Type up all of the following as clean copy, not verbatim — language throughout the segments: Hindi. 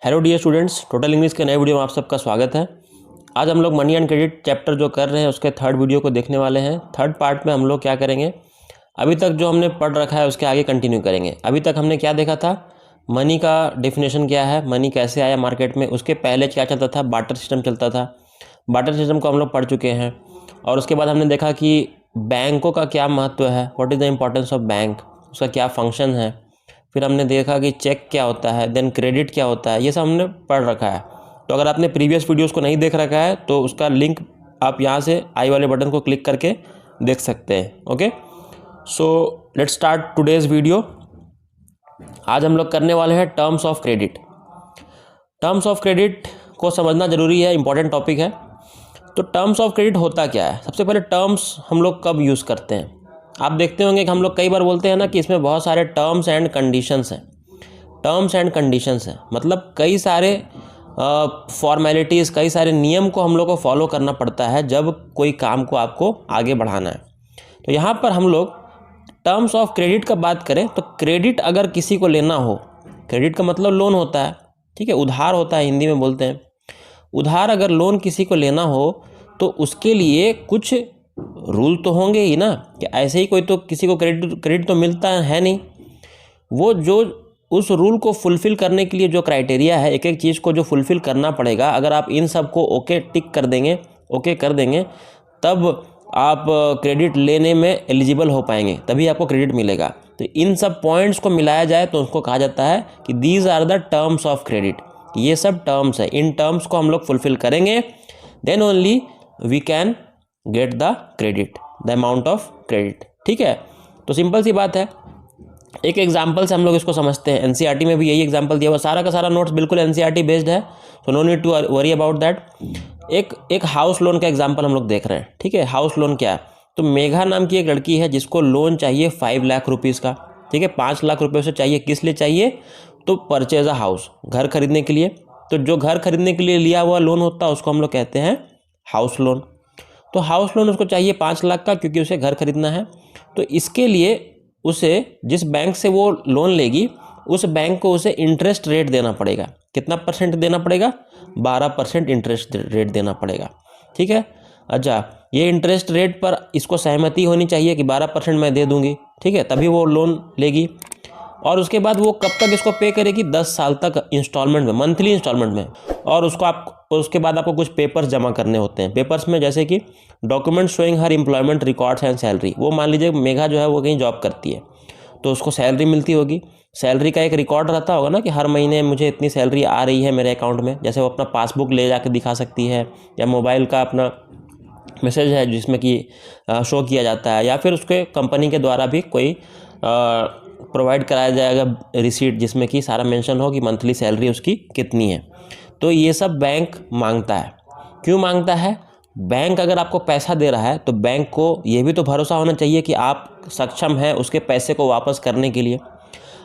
Hello dear students, total English के नए वीडियो में आप सबका स्वागत है। आज हम लोग मनी एंड क्रेडिट चैप्टर जो कर रहे हैं उसके थर्ड वीडियो को देखने वाले हैं। थर्ड पार्ट में हम लोग क्या करेंगे, अभी तक जो हमने पढ़ रखा है उसके आगे कंटिन्यू करेंगे। अभी तक हमने क्या देखा था, मनी का डेफिनेशन क्या है, मनी कैसे आया मार्केट में, उसके पहले क्या चलता था, बार्टर सिस्टम चलता था। बार्टर सिस्टम को हम लोग पढ़ चुके हैं। और उसके बाद हमने देखा कि बैंकों का क्या महत्व है, what is the importance of bank, उसका क्या फंक्शन है। फिर हमने देखा कि चेक क्या होता है, देन क्रेडिट क्या होता है, ये सब हमने पढ़ रखा है। तो अगर आपने प्रीवियस वीडियोस को नहीं देख रखा है तो उसका लिंक आप यहाँ से आई वाले बटन को क्लिक करके देख सकते हैं। Okay, so let's start today's video. आज हम लोग करने वाले हैं terms of credit. Terms of credit को समझना ज़रूरी है, इंपॉर्टेंट टॉपिक है। तो टर्म्स ऑफ क्रेडिट होता क्या है, सबसे पहले टर्म्स हम लोग कब यूज़ करते हैं। आप देखते होंगे कि हम लोग कई बार बोलते हैं ना कि इसमें बहुत सारे टर्म्स एंड कंडीशंस हैं। टर्म्स एंड कंडीशंस हैं मतलब कई सारे फॉर्मेलिटीज़, कई सारे नियम को हम लोग को फॉलो करना पड़ता है जब कोई काम को आपको आगे बढ़ाना है। तो यहाँ पर हम लोग टर्म्स ऑफ क्रेडिट का बात करें तो क्रेडिट अगर किसी को लेना हो, क्रेडिट का मतलब लोन होता है, ठीक है, उधार होता है, हिंदी में बोलते हैं। उधार अगर लोन किसी को लेना हो तो उसके लिए कुछ रूल तो होंगे ही ना, कि ऐसे ही कोई तो किसी को क्रेडिट तो मिलता है नहीं। वो जो उस रूल को फुलफ़िल करने के लिए जो क्राइटेरिया है, एक एक चीज़ को जो फुलफ़िल करना पड़ेगा, अगर आप इन सब को ओके टिक कर देंगे, ओके कर देंगे, तब आप क्रेडिट लेने में एलिजिबल हो पाएंगे, तभी आपको क्रेडिट मिलेगा। तो इन सब पॉइंट्स को मिलाया जाए तो उसको कहा जाता है कि these are the terms of credit. ये सब टर्म्स है, इन टर्म्स को हम लोग फुलफ़िल करेंगे, then only we can get the credit, the amount of credit. ठीक है, तो सिंपल सी बात है। एक एग्जाम्पल से हम लोग इसको समझते हैं। एनसीईआरटी में भी यही एग्जाम्पल दिया हुआ, सारा का सारा नोट्स बिल्कुल एनसीईआरटी बेस्ड है, so no need to worry about that. एक हाउस लोन का एग्जाम्पल हम लोग देख रहे हैं। ठीक है, हाउस लोन क्या है, तो मेघा नाम की एक लड़की है जिसको लोन चाहिए 5 लाख रुपीज़ का। ठीक है, 5 लाख रुपये उसे चाहिए, किस लिए चाहिए, तो परचेज अ हाउस, घर खरीदने के लिए। तो जो घर खरीदने के लिए लिया हुआ लोन होता है उसको हम लोग कहते हैं हाउस लोन। तो हाउस लोन उसको चाहिए 5 लाख का, क्योंकि उसे घर खरीदना है। तो इसके लिए उसे जिस बैंक से वो लोन लेगी उस बैंक को उसे इंटरेस्ट रेट देना पड़ेगा। कितना परसेंट देना पड़ेगा, 12% इंटरेस्ट रेट देना पड़ेगा। ठीक है, अच्छा, ये इंटरेस्ट रेट पर इसको सहमति होनी चाहिए कि 12% मैं दे दूंगी। ठीक है, तभी वो लोन लेगी। और उसके बाद वो कब तक इसको पे करेगी, 10 साल तक इंस्टॉलमेंट में, मंथली इंस्टॉलमेंट में। और उसके बाद आपको कुछ पेपर्स जमा करने होते हैं। पेपर्स में जैसे कि document showing her employment records and salary. वो मान लीजिए मेघा जो है वो कहीं जॉब करती है तो उसको सैलरी मिलती होगी, सैलरी का एक रिकॉर्ड रहता होगा ना कि हर महीने मुझे इतनी सैलरी आ रही है मेरे अकाउंट में। जैसे वो अपना पासबुक ले जाकर दिखा सकती है, या मोबाइल का अपना मैसेज है जिसमें कि शो किया जाता है, या फिर उसके कंपनी के द्वारा भी कोई प्रोवाइड कराया जाएगा रिसीट जिसमें कि सारा मेंशन हो कि मंथली सैलरी उसकी कितनी है। तो ये सब बैंक मांगता है। क्यों मांगता है, बैंक अगर आपको पैसा दे रहा है तो बैंक को ये भी तो भरोसा होना चाहिए कि आप सक्षम हैं उसके पैसे को वापस करने के लिए।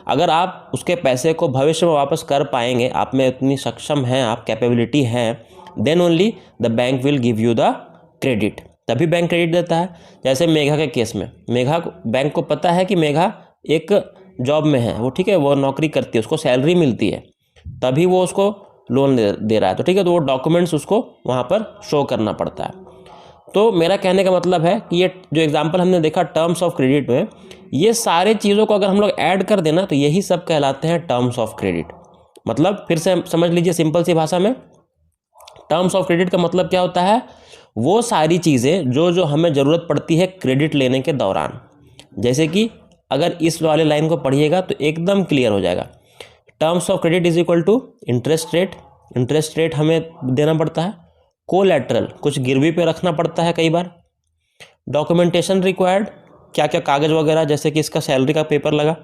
अगर आप उसके पैसे को भविष्य में वापस कर पाएंगे, आप में इतनी सक्षम हैं, आप कैपेबिलिटी हैं, then only the bank will give you the credit, तभी बैंक क्रेडिट देता है। जैसे मेघा के केस में, मेघा बैंक को पता है कि मेघा एक जॉब में है, वो ठीक है, वो नौकरी करती है, उसको सैलरी मिलती है, तभी वो उसको लोन दे रहा है। तो ठीक है, तो वो डॉक्यूमेंट्स उसको वहाँ पर शो करना पड़ता है। तो मेरा कहने का मतलब है कि ये जो एग्जांपल हमने देखा टर्म्स ऑफ क्रेडिट में, ये सारे चीज़ों को अगर हम लोग ऐड कर देना तो यही सब कहलाते हैं टर्म्स ऑफ क्रेडिट। मतलब फिर से समझ लीजिए सिंपल सी भाषा में, टर्म्स ऑफ क्रेडिट का मतलब क्या होता है, वो सारी चीज़ें जो हमें ज़रूरत पड़ती है क्रेडिट लेने के दौरान। जैसे कि अगर इस वाले लाइन को पढ़िएगा तो एकदम क्लियर हो जाएगा। Terms of credit is equal to interest rate, interest rate हमें देना पड़ता है। कोलैटरल, कुछ गिरवी पे रखना पड़ता है कई बार। डॉक्यूमेंटेशन रिक्वायर्ड, क्या क्या कागज़ वगैरह, जैसे कि इसका सैलरी का पेपर लगा।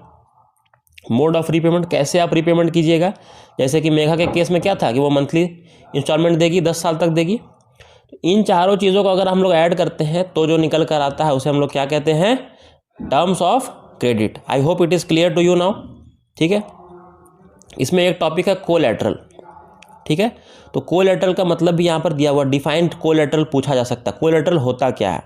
मोड ऑफ रीपेमेंट, कैसे आप रीपेमेंट कीजिएगा, जैसे कि मेघा के केस में क्या था कि वो मंथली इंस्टॉलमेंट देगी, 10 साल तक देगी। इन चारों चीज़ों को अगर हम लोग ऐड करते हैं तो जो निकल कर आता है उसे हम लोग क्या कहते हैं, terms of credit. I hope it is clear to you now. ठीक है, इसमें एक टॉपिक है कोलैटरल। ठीक है, तो कोलैटरल का मतलब भी यहाँ पर दिया हुआ, डिफाइंड कोलैटरल पूछा जा सकता है। कोलैटरल होता क्या है,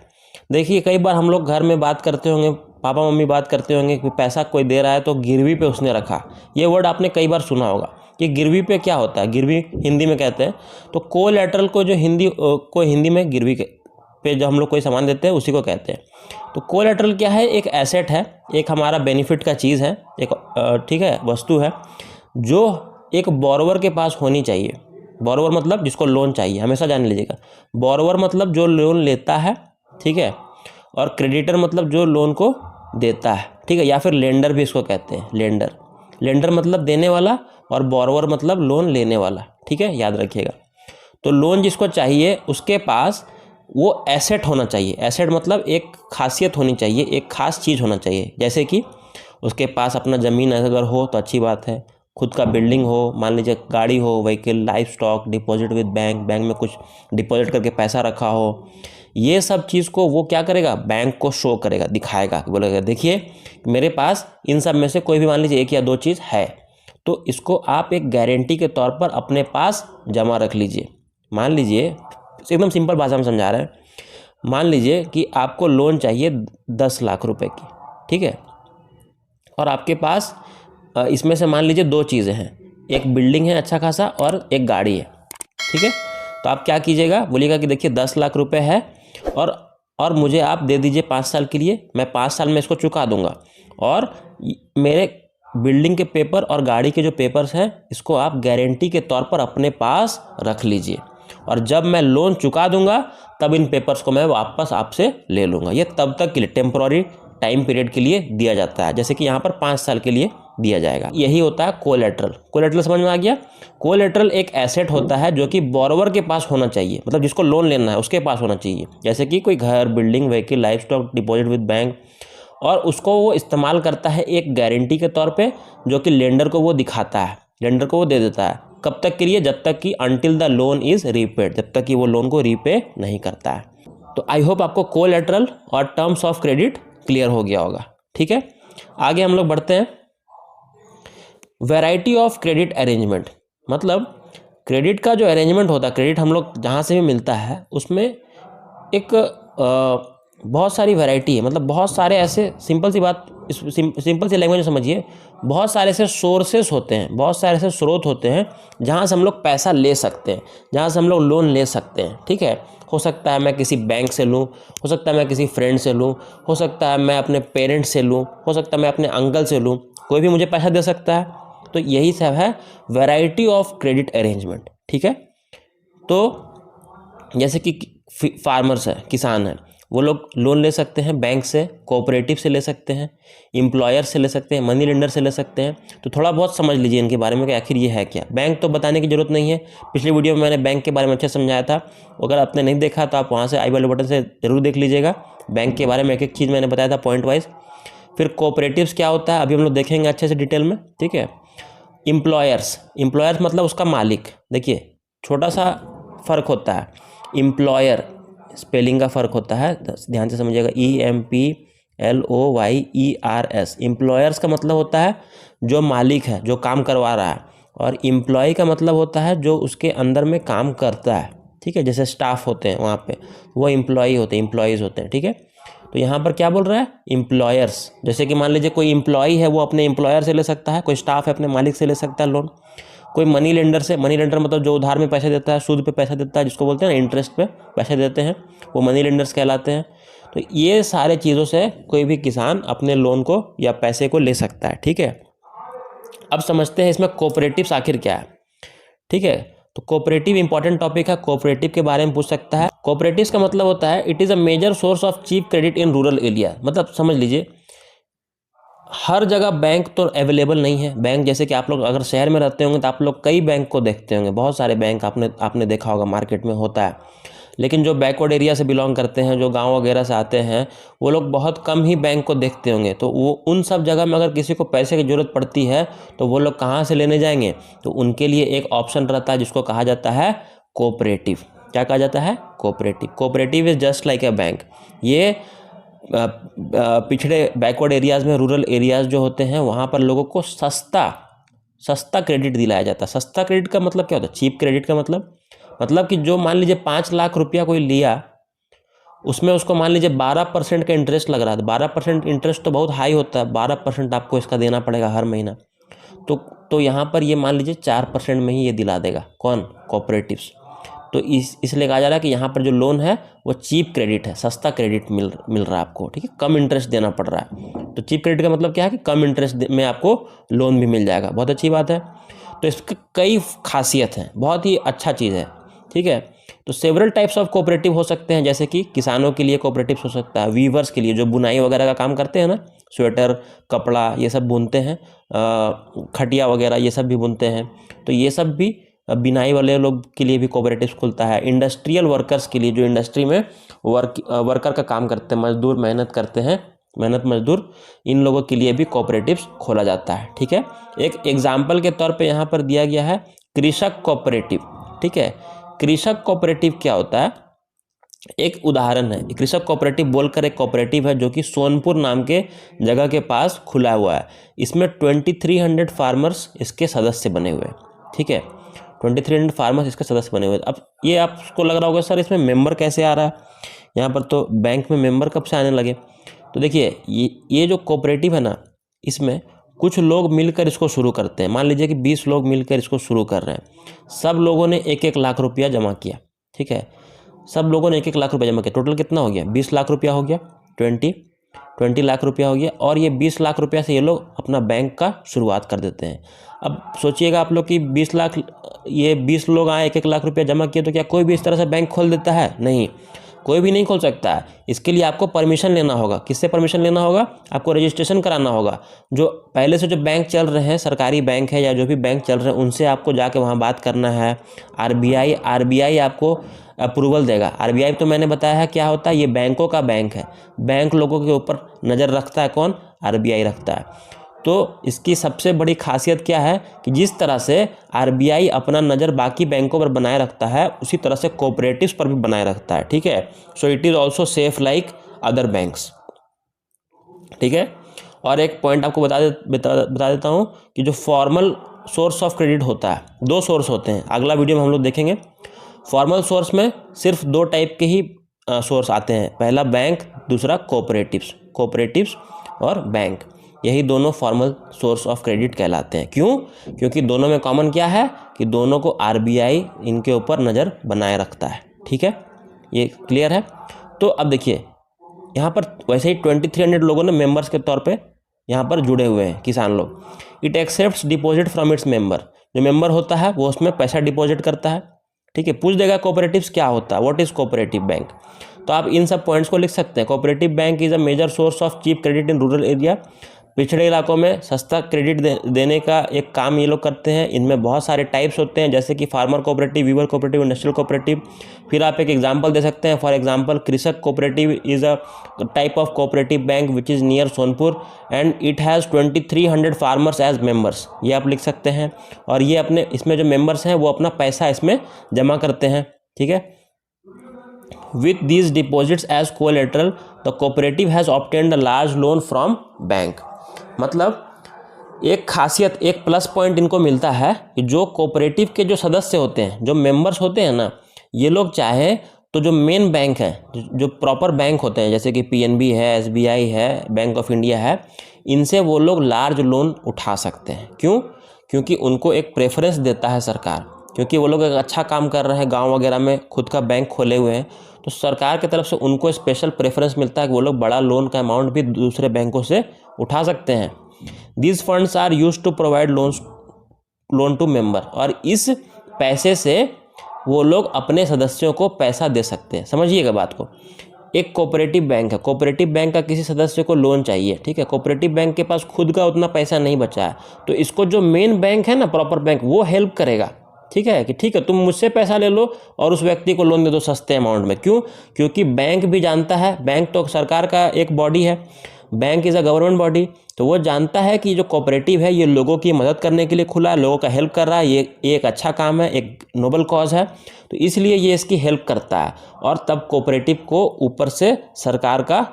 देखिए कई बार हम लोग घर में बात करते होंगे, पापा मम्मी बात करते होंगे कि पैसा कोई दे रहा है तो गिरवी पे उसने रखा, ये वर्ड आपने कई बार सुना होगा। कि गिरवी पे क्या होता है, गिरवी हिंदी में कहते हैं। तो कोलैटरल को जो हिंदी में गिरवी पे जो हम लोग कोई सामान देते हैं उसी को कहते हैं। तो कोलैटरल क्या है, एक एसेट है, एक हमारा बेनिफिट का चीज़ है, एक ठीक है वस्तु है जो एक बोरोवर के पास होनी चाहिए। बोरोवर मतलब जिसको लोन चाहिए, हमेशा जान लीजिएगा। बोरोवर मतलब जो लोन लेता है, ठीक है, और क्रेडिटर मतलब जो लोन को देता है, ठीक है, या फिर लेंडर भी इसको कहते हैं। लेंडर मतलब देने वाला और बोरोवर मतलब लोन लेने वाला, ठीक है, याद रखिएगा। तो लोन जिसको चाहिए उसके पास वो एसेट होना चाहिए। एसेट मतलब एक खासियत होनी चाहिए, एक खास चीज़ होना चाहिए। जैसे कि उसके पास अपना ज़मीन अगर हो तो अच्छी बात है, खुद का बिल्डिंग हो, मान लीजिए गाड़ी हो, vehicle, life stock, deposit with bank में कुछ डिपॉजिट करके पैसा रखा हो। ये सब चीज़ को वो क्या करेगा, बैंक को शो करेगा, दिखाएगा, बोलेगा देखिए मेरे पास इन सब में से कोई भी मान लीजिए एक या दो चीज़ है, तो इसको आप एक गारंटी के तौर पर अपने पास जमा रख लीजिए। मान लीजिए एकदम सिंपल भाषा में समझा रहे हैं, मान लीजिए कि आपको लोन चाहिए 10 लाख रुपए की, ठीक है, और आपके पास इसमें से मान लीजिए दो चीज़ें हैं, एक बिल्डिंग है अच्छा खासा और एक गाड़ी है, ठीक है। तो आप क्या कीजिएगा, बोलिएगा कि देखिए 10 लाख रुपए है और मुझे आप दे दीजिए 5 साल के लिए, मैं 5 साल में इसको चुका दूंगा, और मेरे बिल्डिंग के पेपर और गाड़ी के जो पेपर्स हैं इसको आप गारंटी के तौर पर अपने पास रख लीजिए, और जब मैं लोन चुका दूंगा तब इन पेपर्स को मैं वापस आपसे ले लूँगा। ये तब तक के लिए टेम्पोररी टाइम पीरियड के लिए दिया जाता है, जैसे कि यहाँ पर 5 साल के लिए दिया जाएगा। यही होता है कोलैटरल। कोलैटरल समझ में आ गया। कोलैटरल एक एसेट होता है जो कि बोरोवर के पास होना चाहिए, मतलब जिसको लोन लेना है उसके पास होना चाहिए, जैसे कि कोई घर, building, vehicle, life stock, deposit with bank, और उसको वो इस्तेमाल करता है एक गारंटी के तौर पे, जो कि लेंडर को वो दिखाता है, लेंडर को वो दे देता है। कब तक के लिए, जब तक कि until the loan is repaid, जब तक कि वो लोन को रीपे नहीं करता है। तो आई होप आपको कोलैटरल और टर्म्स ऑफ क्रेडिट क्लियर हो गया होगा, ठीक है। आगे हम लोग बढ़ते हैं। वैरायटी ऑफ क्रेडिट अरेंजमेंट, मतलब क्रेडिट का जो अरेंजमेंट होता है, क्रेडिट हम लोग जहाँ से भी मिलता है उसमें एक बहुत सारी वैरायटी है, मतलब बहुत सारे ऐसे, सिंपल सी बात, सिंपल सी लैंग्वेज में समझिए, बहुत सारे ऐसे सोर्सेस होते हैं, बहुत सारे ऐसे स्रोत होते हैं जहाँ से हम लोग पैसा ले सकते हैं, जहाँ से हम लोग लोन ले सकते हैं, ठीक है। हो सकता है मैं किसी बैंक से लूँ, हो सकता है मैं किसी फ्रेंड से लूँ, हो सकता है मैं अपने पेरेंट्स से लूँ, हो सकता है मैं अपने अंकल से लूँ, कोई भी मुझे पैसा दे सकता है। तो यही सब है वैरायटी ऑफ क्रेडिट अरेंजमेंट, ठीक है। तो जैसे कि फार्मर्स हैं, किसान हैं, वो लोग लोन ले सकते हैं बैंक से, कोऑपरेटिव से ले सकते हैं, एम्प्लॉयर से ले सकते हैं, मनी लेंडर से ले सकते हैं। तो थोड़ा बहुत समझ लीजिए इनके बारे में कि आखिर ये है क्या। बैंक तो बताने की जरूरत नहीं है, पिछली वीडियो में मैंने बैंक के बारे में अच्छे समझाया था, अगर आपने नहीं देखा तो आप वहाँ से आई वाले बटन से जरूर देख लीजिएगा। बैंक के बारे में एक एक चीज़ मैंने बताया था पॉइंट वाइज। फिर कोऑपरेटिव्स क्या होता है अभी हम लोग देखेंगे अच्छे से डिटेल में, ठीक है। एम्प्लॉयर्स मतलब उसका मालिक, देखिए छोटा सा फ़र्क होता है, एम्प्लॉयर स्पेलिंग का फ़र्क होता है, ध्यान से समझिएगा, EMPLOYERS। एम्प्लॉयर्स का मतलब होता है जो मालिक है, जो काम करवा रहा है, और एम्प्लॉय का मतलब होता है जो उसके अंदर में काम करता है, ठीक है। जैसे स्टाफ होते हैं वहाँ पे, वो एम्प्लॉयज़ होते हैं, ठीक है। तो यहाँ पर क्या बोल रहा है, एम्प्लॉयर्स। जैसे कि मान लीजिए कोई एम्प्लॉय है वो अपने एम्प्लॉयर से ले सकता है, कोई स्टाफ है अपने मालिक से ले सकता है लोन, कोई मनी लेंडर से, मनी लेंडर मतलब जो उधार में पैसे देता है, सूद पे पैसा देता है, जिसको बोलते हैं ना इंटरेस्ट पे पैसे देते हैं, वो मनी लेंडर्स कहलाते हैं। तो ये सारे चीज़ों से कोई भी किसान अपने लोन को या पैसे को ले सकता है, ठीक है। अब समझते हैं इसमें कोऑपरेटिव्स आखिर क्या है, ठीक है। तो कोऑपरेटिव इंपॉर्टेंट टॉपिक है, कोऑपरेटिव के बारे में पूछ सकता है। कोऑपरेटिव्स का मतलब होता है it is a major source of cheap credit in rural area. मतलब समझ लीजिए हर जगह बैंक तो अवेलेबल नहीं है। बैंक जैसे कि आप लोग अगर शहर में रहते होंगे तो आप लोग कई बैंक को देखते होंगे, बहुत सारे बैंक आपने देखा होगा मार्केट में होता है। लेकिन जो बैकवर्ड एरिया से बिलोंग करते हैं, जो गांव वगैरह से आते हैं, वो लोग बहुत कम ही बैंक को देखते होंगे। तो वो उन सब जगह में अगर किसी को पैसे की ज़रूरत पड़ती है तो वो लोग कहाँ से लेने जाएंगे, तो उनके लिए एक ऑप्शन रहता है जिसको कहा जाता है कोऑपरेटिव। क्या कहा जाता है, cooperative. Cooperative is just like a bank. ये पिछड़े बैकवर्ड एरियाज़ में, रूरल एरियाज़ जो होते हैं वहाँ पर लोगों को सस्ता क्रेडिट दिलाया जाता है। सस्ता क्रेडिट का मतलब क्या होता है, चीप क्रेडिट का मतलब कि जो मान लीजिए 5 लाख रुपया कोई लिया, उसमें उसको मान लीजिए 12% का इंटरेस्ट लग रहा था। 12% इंटरेस्ट तो बहुत हाई होता है, 12% आपको इसका देना पड़ेगा हर महीना। तो तो यहाँ पर ये मान लीजिए 4% में ही ये दिला देगा। कौन? कोऑपरेटिव्स। तो इसलिए कहा जा रहा है कि यहाँ पर जो लोन है वो चीप क्रेडिट है, सस्ता क्रेडिट मिल रहा है आपको, ठीक है, कम इंटरेस्ट देना पड़ रहा है। तो चीप क्रेडिट का मतलब क्या है कि कम इंटरेस्ट में आपको लोन भी मिल जाएगा। बहुत अच्छी बात है। तो इसकी कई खासियत हैं, बहुत ही अच्छा चीज़ है, ठीक है। तो सेवरल टाइप्स ऑफ कोऑपरेटिव हो सकते हैं, जैसे कि किसानों के लिए कोऑपरेटिव हो सकता है, वीवर्स के लिए जो बुनाई वगैरह का काम करते हैं ना, स्वेटर, कपड़ा ये सब बुनते हैं, खटिया वगैरह ये सब भी बुनते हैं, तो ये सब भी बिनाई वाले लोग के लिए भी कोऑपरेटिव खुलता है। इंडस्ट्रियल वर्कर्स के लिए, जो इंडस्ट्री में वर्कर का काम करते हैं, मजदूर मेहनत करते हैं, मेहनत मजदूर, इन लोगों के लिए भी कोऑपरेटिव्स खोला जाता है, ठीक है। एक एग्जाम्पल के तौर पे यहाँ पर दिया गया है कृषक कोऑपरेटिव, ठीक है। कृषक कोऑपरेटिव क्या होता है? एक उदाहरण है, कृषक कोऑपरेटिव बोलकर एक कोऑपरेटिव है जो कि सोनपुर नाम के जगह के पास खुला हुआ है। इसमें 2300 फार्मर्स इसके सदस्य बने हुए हैं, ठीक है। 2300 फार्मर्स इसके सदस्य बने हुए हैं। अब ये आपको लग रहा होगा सर इसमें मेंबर कैसे आ रहा है? यहाँ पर तो बैंक में मेंबर कब से आने लगे? तो देखिए ये जो कोऑपरेटिव है ना, इसमें कुछ लोग मिलकर इसको शुरू करते हैं। मान लीजिए कि 20 लोग मिलकर इसको शुरू कर रहे हैं। सब लोगों ने 1-1 लाख रुपया जमा किया, ठीक है। सब लोगों ने 1-1 लाख रुपया जमा किया। टोटल कितना हो गया? 20 लाख रुपया हो गया, 20 लाख रुपया हो गया। और ये 20 लाख रुपया से ये लोग अपना बैंक का शुरुआत कर देते हैं। अब सोचिएगा आप लोग कि 20 लाख, ये 20 लोग आए, 1-1 लाख रुपया जमा किए, तो क्या कोई भी इस तरह से बैंक खोल देता है? नहीं, कोई भी नहीं खोल सकता है। इसके लिए आपको परमिशन लेना होगा। किससे परमिशन लेना होगा? आपको रजिस्ट्रेशन कराना होगा। जो पहले से जो बैंक चल रहे हैं, सरकारी बैंक है या जो भी बैंक चल रहे हैं, उनसे आपको जाके वहाँ बात करना है। आरबीआई आपको अप्रूवल देगा। आरबीआई तो मैंने बताया है क्या होता है, ये बैंकों का बैंक है। बैंक लोगों के ऊपर नज़र रखता है, कौन? आरबीआई रखता है। तो इसकी सबसे बड़ी खासियत क्या है कि जिस तरह से आरबीआई अपना नज़र बाकी बैंकों पर बनाए रखता है, उसी तरह से कोऑपरेटिव्स पर भी बनाए रखता है, ठीक है। So it is also safe like other banks, ठीक है। और एक पॉइंट आपको बता देता हूँ कि जो फॉर्मल सोर्स ऑफ क्रेडिट होता है, 2 सोर्स होते हैं। अगला वीडियो में हम लोग देखेंगे। फॉर्मल सोर्स में सिर्फ 2 टाइप के ही सोर्स आते हैं, पहला बैंक, दूसरा कोऑपरेटिव्स और बैंक। यही दोनों फॉर्मल सोर्स ऑफ क्रेडिट कहलाते हैं। क्यों? क्योंकि दोनों में कॉमन क्या है कि दोनों को आरबीआई इनके ऊपर नज़र बनाए रखता है, ठीक है। ये क्लियर है। तो अब देखिए यहाँ पर वैसे ही 2300 लोगों ने मेंबर्स के तौर पे यहाँ पर जुड़े हुए हैं, किसान लोग। It accepts deposit from its member. जो मेंबर होता है वो उसमें पैसा डिपॉजिट करता है, ठीक है। पूछ देगा कोऑपरेटिव्स क्या होता है, व्हाट इज कोऑपरेटिव बैंक। तो आप इन सब पॉइंट्स को लिख सकते हैं। Cooperative bank is a major source of cheap credit in rural area. पिछड़े इलाकों में सस्ता क्रेडिट देने का एक काम ये लोग करते हैं। इनमें बहुत सारे टाइप्स होते हैं, जैसे कि farmer cooperative, weaver cooperative, industrial cooperative. फिर आप एक एग्जांपल दे सकते हैं। For example, Krishak cooperative is a type of cooperative bank which is near Sonpur and it has 2300 farmers as members. ये आप लिख सकते हैं। और ये अपने इसमें जो मेंबर्स हैं वो अपना पैसा इसमें जमा करते हैं, ठीक है। With these deposits as collateral, the cooperative has obtained a large loan from bank. मतलब एक खासियत, एक प्लस पॉइंट इनको मिलता है कि जो कोऑपरेटिव के जो सदस्य होते हैं, जो मेंबर्स होते हैं ना, ये लोग चाहे तो जो मेन बैंक है, जो प्रॉपर बैंक होते हैं, जैसे कि पीएनबी है, एसबीआई है, बैंक ऑफ इंडिया है, इनसे वो लोग लार्ज लोन उठा सकते हैं। क्यों? क्योंकि उनको एक प्रेफरेंस देता है सरकार, क्योंकि वो लोग एक अच्छा काम कर रहे हैं, गांव वगैरह में खुद का बैंक खोले हुए हैं, तो सरकार की तरफ से उनको स्पेशल प्रेफरेंस मिलता है कि वो लोग बड़ा लोन का अमाउंट भी दूसरे बैंकों से उठा सकते हैं। These funds are used to provide loan to member. और इस पैसे से वो लोग अपने सदस्यों को पैसा दे सकते हैं। समझिएगा बात को। एक कोऑपरेटिव बैंक है, कोऑपरेटिव बैंक का किसी सदस्य को लोन चाहिए, ठीक है। कोऑपरेटिव बैंक के पास खुद का उतना पैसा नहीं बचा है, तो इसको जो मेन बैंक है ना, प्रॉपर बैंक, वो हेल्प करेगा, ठीक है, कि ठीक है तुम मुझसे पैसा ले लो और उस व्यक्ति को लोन दे दो सस्ते अमाउंट में। क्यों? क्योंकि बैंक भी जानता है, बैंक तो सरकार का एक बॉडी है, bank is a government body, तो वो जानता है कि जो कोऑपरेटिव है ये लोगों की मदद करने के लिए खुला है, लोगों का हेल्प कर रहा है, ये एक अच्छा काम है, एक नोबल कॉज है, तो इसलिए ये इसकी हेल्प करता है। और तब कोऑपरेटिव को ऊपर से सरकार का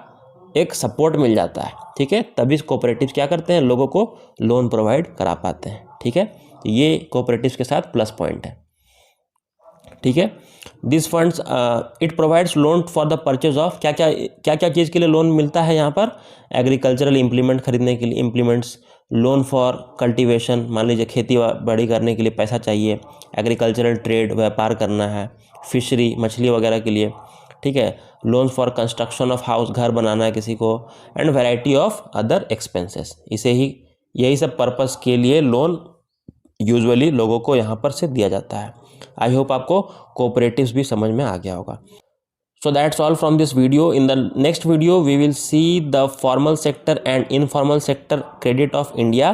एक सपोर्ट मिल जाता है, ठीक है। तभी कोऑपरेटिव क्या करते हैं, लोगों को लोन प्रोवाइड करा पाते हैं, ठीक है। तो ये कोऑपरेटिव्स के साथ प्लस पॉइंट है। ठीक है। This funds it provides loan for the purchase of क्या क्या चीज़ के लिए लोन मिलता है यहाँ पर, एग्रीकल्चरल इम्प्लीमेंट खरीदने के लिए इम्प्लीमेंट्स, लोन फॉर कल्टीवेशन, मान लीजिए खेती बाड़ी करने के लिए पैसा चाहिए, एग्रीकल्चरल ट्रेड व्यापार करना है, फिशरी मछली वगैरह के लिए, ठीक है, loan for construction of house घर बनाना है किसी को, and variety of other expenses. यही सब पर्पस के लिए लोन यूजुअली लोगों को यहाँ पर से दिया जाता है। आई होप आपको कोऑपरेटिव्स भी समझ में आ गया होगा। So that's all from this video. In the next video we will see the formal sector and informal sector credit of India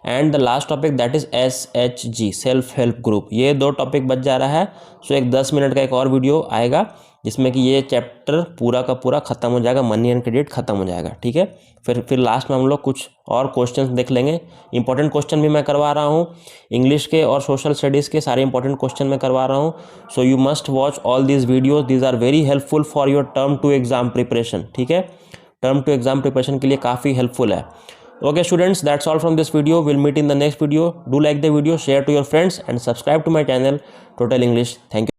and the last topic that is SHG self help group। ये 2 टॉपिक बच जा रहा है। सो एक 10 मिनट का एक और वीडियो आएगा जिसमें कि ये चैप्टर पूरा का पूरा ख़त्म हो जाएगा, मनी एंड क्रेडिट ख़त्म हो जाएगा, ठीक है। फिर लास्ट में हम लोग कुछ और क्वेश्चंस देख लेंगे। इंपॉर्टेंट क्वेश्चन भी मैं करवा रहा हूँ, इंग्लिश के और सोशल स्टडीज़ के सारे इंपॉर्टेंट क्वेश्चन मैं करवा रहा हूँ। So you must watch all these videos, these are very helpful for your term two exam preparation, ठीक है। टर्म टू एग्ज़ाम प्रिपरेशन के लिए काफ़ी हेल्पफुल है। Okay students, that's all from this video. We'll meet in the next video. Do like the video, share to your friends and subscribe to my channel Total English. Thank you.